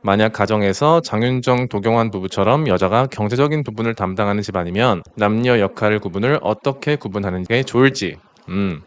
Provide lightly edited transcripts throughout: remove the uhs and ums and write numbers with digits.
만약 가정에서 장윤정, 도경환 부부처럼 여자가 경제적인 부분을 담당하는 집안이면 남녀 역할 구분을 어떻게 구분하는 게 좋을지.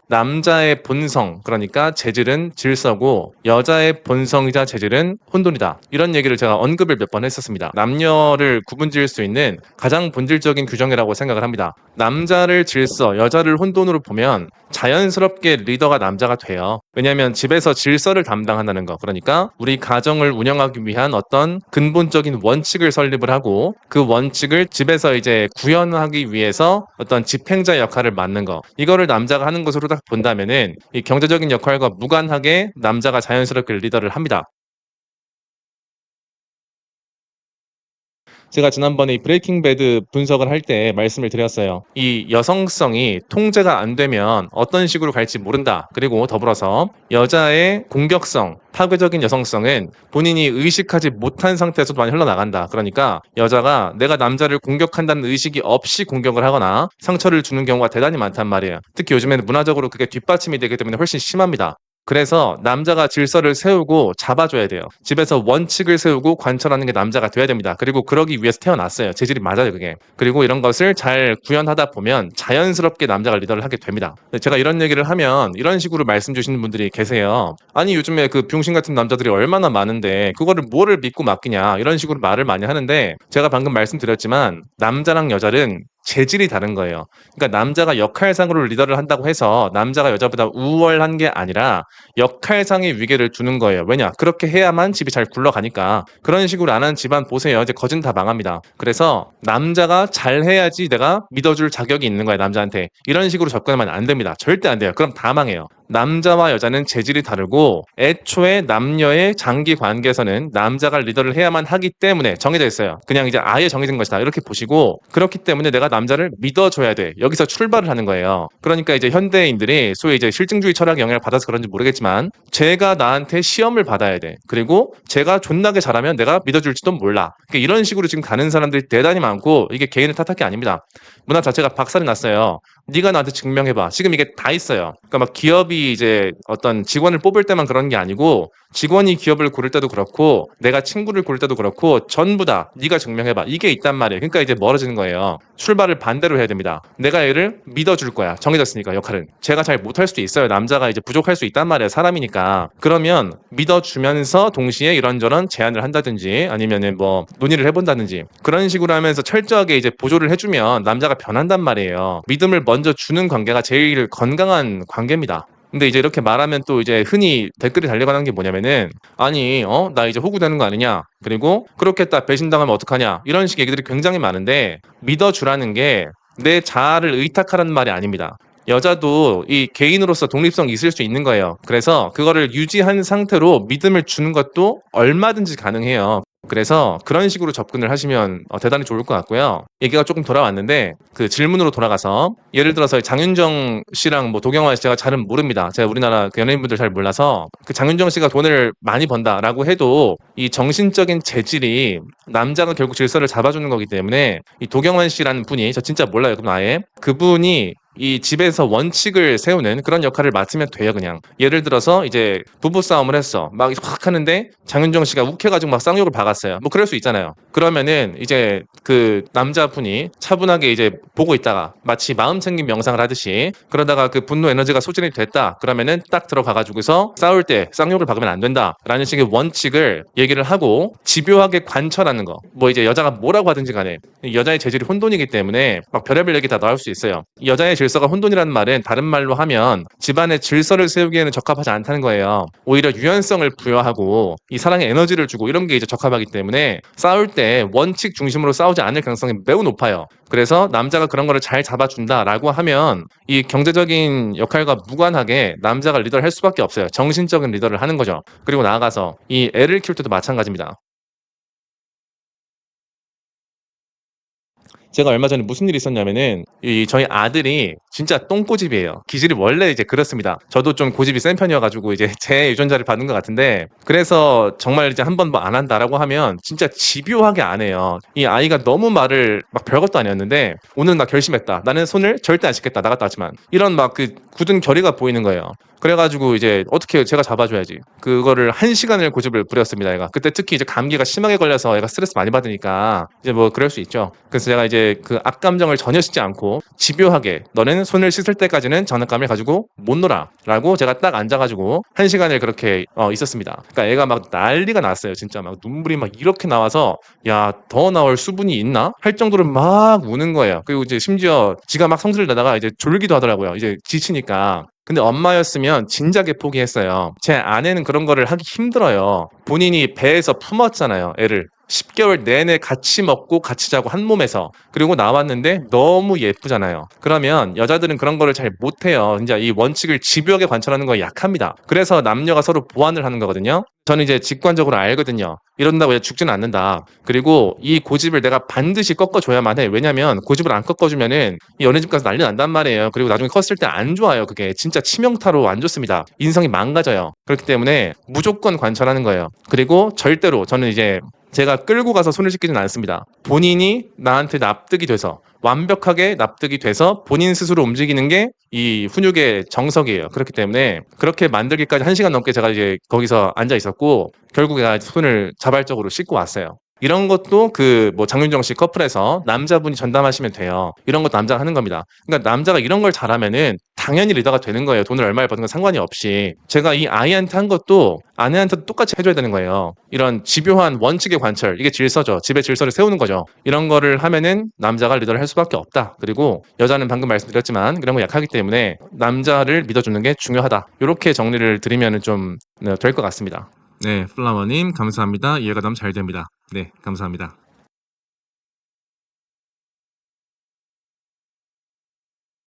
남자의 본성, 그러니까 재질은 질서고 여자의 본성이자 재질은 혼돈이다. 이런 얘기를 제가 언급을 몇 번 했었습니다. 남녀를 구분지을 수 있는 가장 본질적인 규정이라고 생각을 합니다. 남자를 질서, 여자를 혼돈으로 보면 자연스럽게 리더가 남자가 돼요. 왜냐하면 집에서 질서를 담당한다는 거. 그러니까 우리 가정을 운영하기 위한 어떤 근본적인 원칙을 설립을 하고 그 원칙을 집에서 이제 구현하기 위해서 어떤 집행자 역할을 맡는 거. 이거를 남자가 하는 것으로 딱 본다면은 이 경제적인 역할과 무관하게 남자가 자연스럽게 리더를 합니다. 제가 지난번에 이 브레이킹 배드 분석을 할 때 말씀을 드렸어요. 이 여성성이 통제가 안 되면 어떤 식으로 갈지 모른다. 그리고 더불어서 여자의 공격성, 파괴적인 여성성은 본인이 의식하지 못한 상태에서도 많이 흘러나간다. 그러니까 여자가 내가 남자를 공격한다는 의식이 없이 공격을 하거나 상처를 주는 경우가 대단히 많단 말이에요. 특히 요즘에는 문화적으로 그게 뒷받침이 되기 때문에 훨씬 심합니다. 그래서 남자가 질서를 세우고 잡아줘야 돼요. 집에서 원칙을 세우고 관철하는 게 남자가 돼야 됩니다. 그리고 그러기 위해서 태어났어요. 재질이 맞아요, 그게. 그리고 이런 것을 잘 구현하다 보면 자연스럽게 남자가 리더를 하게 됩니다. 제가 이런 얘기를 하면 이런 식으로 말씀 주시는 분들이 계세요. 아니, 요즘에 그 병신 같은 남자들이 얼마나 많은데 그거를 뭐를 믿고 맡기냐 이런 식으로 말을 많이 하는데 제가 방금 말씀드렸지만 남자랑 여자는 재질이 다른 거예요. 그러니까 남자가 역할상으로 리더를 한다고 해서 남자가 여자보다 우월한 게 아니라 역할상의 위계를 두는 거예요. 왜냐? 그렇게 해야만 집이 잘 굴러가니까. 그런 식으로 안 하는 집안 보세요. 이제 거진 다 망합니다. 그래서 남자가 잘해야지 내가 믿어줄 자격이 있는 거야, 남자한테. 이런 식으로 접근하면 안 됩니다. 절대 안 돼요. 그럼 다 망해요. 남자와 여자는 재질이 다르고 애초에 남녀의 장기 관계에서는 남자가 리더를 해야만 하기 때문에 정해져 있어요. 그냥 이제 아예 정해진 것이다. 이렇게 보시고 그렇기 때문에 내가 남자를 믿어줘야 돼. 여기서 출발을 하는 거예요. 그러니까 이제 현대인들이 소위 이제 실증주의 철학의 영향을 받아서 그런지 모르겠지만 제가 나한테 시험을 받아야 돼. 그리고 제가 존나게 잘하면 내가 믿어줄지도 몰라. 그러니까 이런 식으로 지금 가는 사람들이 대단히 많고 이게 개인을 탓할 게 아닙니다. 문화 자체가 박살이 났어요. 네가 나한테 증명해봐. 지금 이게 다 있어요. 그러니까 막 기업이 이제 어떤 직원을 뽑을 때만 그런 게 아니고 직원이 기업을 고를 때도 그렇고 내가 친구를 고를 때도 그렇고 전부 다 네가 증명해봐. 이게 있단 말이에요. 그러니까 이제 멀어지는 거예요. 출발을 반대로 해야 됩니다. 내가 얘를 믿어줄 거야. 정해졌으니까 역할은. 제가 잘 못할 수도 있어요. 남자가 이제 부족할 수 있단 말이에요. 사람이니까. 그러면 믿어주면서 동시에 이런저런 제안을 한다든지 아니면은 뭐 논의를 해본다든지 그런 식으로 하면서 철저하게 이제 보조를 해주면 남자가 변한단 말이에요. 믿음을 먼저 주는 관계가 제일 건강한 관계입니다. 근데 이제 이렇게 말하면 또 이제 흔히 댓글이 달려가는 게 뭐냐면은 아니 나 이제 호구되는 거 아니냐 그리고 그렇게 딱 배신당하면 어떡하냐 이런 식의 얘기들이 굉장히 많은데 믿어주라는 게 내 자아를 의탁하라는 말이 아닙니다. 여자도 이 개인으로서 독립성이 있을 수 있는 거예요. 그래서 그거를 유지한 상태로 믿음을 주는 것도 얼마든지 가능해요. 그래서 그런 식으로 접근을 하시면 대단히 좋을 것 같고요. 얘기가 조금 돌아왔는데 그 질문으로 돌아가서 예를 들어서 장윤정 씨랑 뭐 도경환 씨 제가 잘은 모릅니다. 제가 우리나라 그 연예인분들 잘 몰라서 그 장윤정 씨가 돈을 많이 번다라고 해도 이 정신적인 재질이 남자가 결국 질서를 잡아주는 거기 때문에 이 도경환 씨라는 분이 저 진짜 몰라요. 그럼 아예 그분이 이 집에서 원칙을 세우는 그런 역할을 맡으면 돼요, 그냥. 예를 들어서 이제 부부 싸움을 했어. 막 확 하는데 장윤정 씨가 욱해가지고 막 쌍욕을 박았어요. 뭐 그럴 수 있잖아요. 그러면은 이제 그 남자분이 차분하게 이제 보고 있다가 마치 마음 챙김 명상을 하듯이 그러다가 그 분노 에너지가 소진이 됐다. 그러면은 딱 들어가가지고서 싸울 때 쌍욕을 박으면 안 된다라는 식의 원칙을 얘기를 하고 집요하게 관철하는 거. 뭐 이제 여자가 뭐라고 하든지 간에 여자의 재질이 혼돈이기 때문에 막 별의별 얘기 다 나올 수 있어요. 여자의 질서가 혼돈이라는 말은 다른 말로 하면 집안의 질서를 세우기에는 적합하지 않다는 거예요. 오히려 유연성을 부여하고 이 사랑에 에너지를 주고 이런 게 이제 적합하기 때문에 싸울 때 원칙 중심으로 싸우지 않을 가능성이 매우 높아요. 그래서 남자가 그런 거를 잘 잡아준다라고 하면 이 경제적인 역할과 무관하게 남자가 리더를 할 수밖에 없어요. 정신적인 리더를 하는 거죠. 그리고 나아가서 이 애를 키울 때도 마찬가지입니다. 제가 얼마 전에 무슨 일이 있었냐면은 저희 아들이 진짜 똥꼬집이에요. 기질이 원래 이제 그렇습니다. 저도 좀 고집이 센 편이어가지고 이제 제 유전자를 받은 것 같은데, 그래서 정말 이제 한 번 뭐 안 한다라고 하면 진짜 집요하게 안 해요. 이 아이가 너무 말을 막 별것도 아니었는데 오늘 나 결심했다. 나는 손을 절대 안 씻겠다. 나갔다 왔지만 이런 막 그 굳은 결의가 보이는 거예요. 그래가지고 이제 어떻게 제가 잡아줘야지. 그거를 1시간을 고집을 부렸습니다, 얘가. 그때 특히 이제 감기가 심하게 걸려서 얘가 스트레스 많이 받으니까 이제 뭐 그럴 수 있죠. 그래서 제가 이제 그 악감정을 전혀 씻지 않고 집요하게 너는 손을 씻을 때까지는 장난감을 가지고 못 놀아라고 제가 딱 앉아가지고 1시간을 그렇게 있었습니다. 그러니까 애가 막 난리가 났어요. 진짜 막 눈물이 막 이렇게 나와서 야, 더 나올 수분이 있나? 할 정도로 막 우는 거예요. 그리고 이제 심지어 지가 막 성질을 내다가 이제 졸기도 하더라고요. 이제 지치니까. 근데 엄마였으면 진작에 포기했어요. 제 아내는 그런 거를 하기 힘들어요. 본인이 배에서 품었잖아요, 애를. 10개월 내내 같이 먹고 같이 자고 한 몸에서. 그리고 나왔는데 너무 예쁘잖아요. 그러면 여자들은 그런 거를 잘 못해요. 진짜 이 원칙을 집요하게 관철하는 거에 약합니다. 그래서 남녀가 서로 보완을 하는 거거든요. 저는 이제 직관적으로 알거든요. 이런다고 얘 죽지는 않는다. 그리고 이 고집을 내가 반드시 꺾어줘야만 해. 왜냐면 고집을 안 꺾어주면은 이 어린이집 가서 난리 난단 말이에요. 그리고 나중에 컸을 때 안 좋아요. 그게 진짜 치명타로 안 좋습니다. 인성이 망가져요. 그렇기 때문에 무조건 관찰하는 거예요. 그리고 절대로 저는 이제 제가 끌고 가서 손을 씻기지는 않습니다. 본인이 나한테 납득이 돼서 완벽하게 납득이 돼서 본인 스스로 움직이는 게 이 훈육의 정석이에요. 그렇기 때문에 그렇게 만들기까지 1시간 넘게 제가 이제 거기서 앉아 있었고 결국에 손을 자발적으로 씻고 왔어요. 이런 것도 그 뭐 장윤정 씨 커플에서 남자분이 전담하시면 돼요. 이런 것도 남자가 하는 겁니다. 그러니까 남자가 이런 걸 잘하면은 당연히 리더가 되는 거예요. 돈을 얼마를 버는 건 상관이 없이. 제가 이 아이한테 한 것도 아내한테도 똑같이 해줘야 되는 거예요. 이런 집요한 원칙의 관철, 이게 질서죠. 집의 질서를 세우는 거죠. 이런 거를 하면은 남자가 리더를 할 수밖에 없다. 그리고 여자는 방금 말씀드렸지만 그런 거 약하기 때문에 남자를 믿어주는 게 중요하다. 이렇게 정리를 드리면은 좀 될 것 같습니다. 네, 플라워님 감사합니다. 이해가 너무 잘 됩니다. 네, 감사합니다.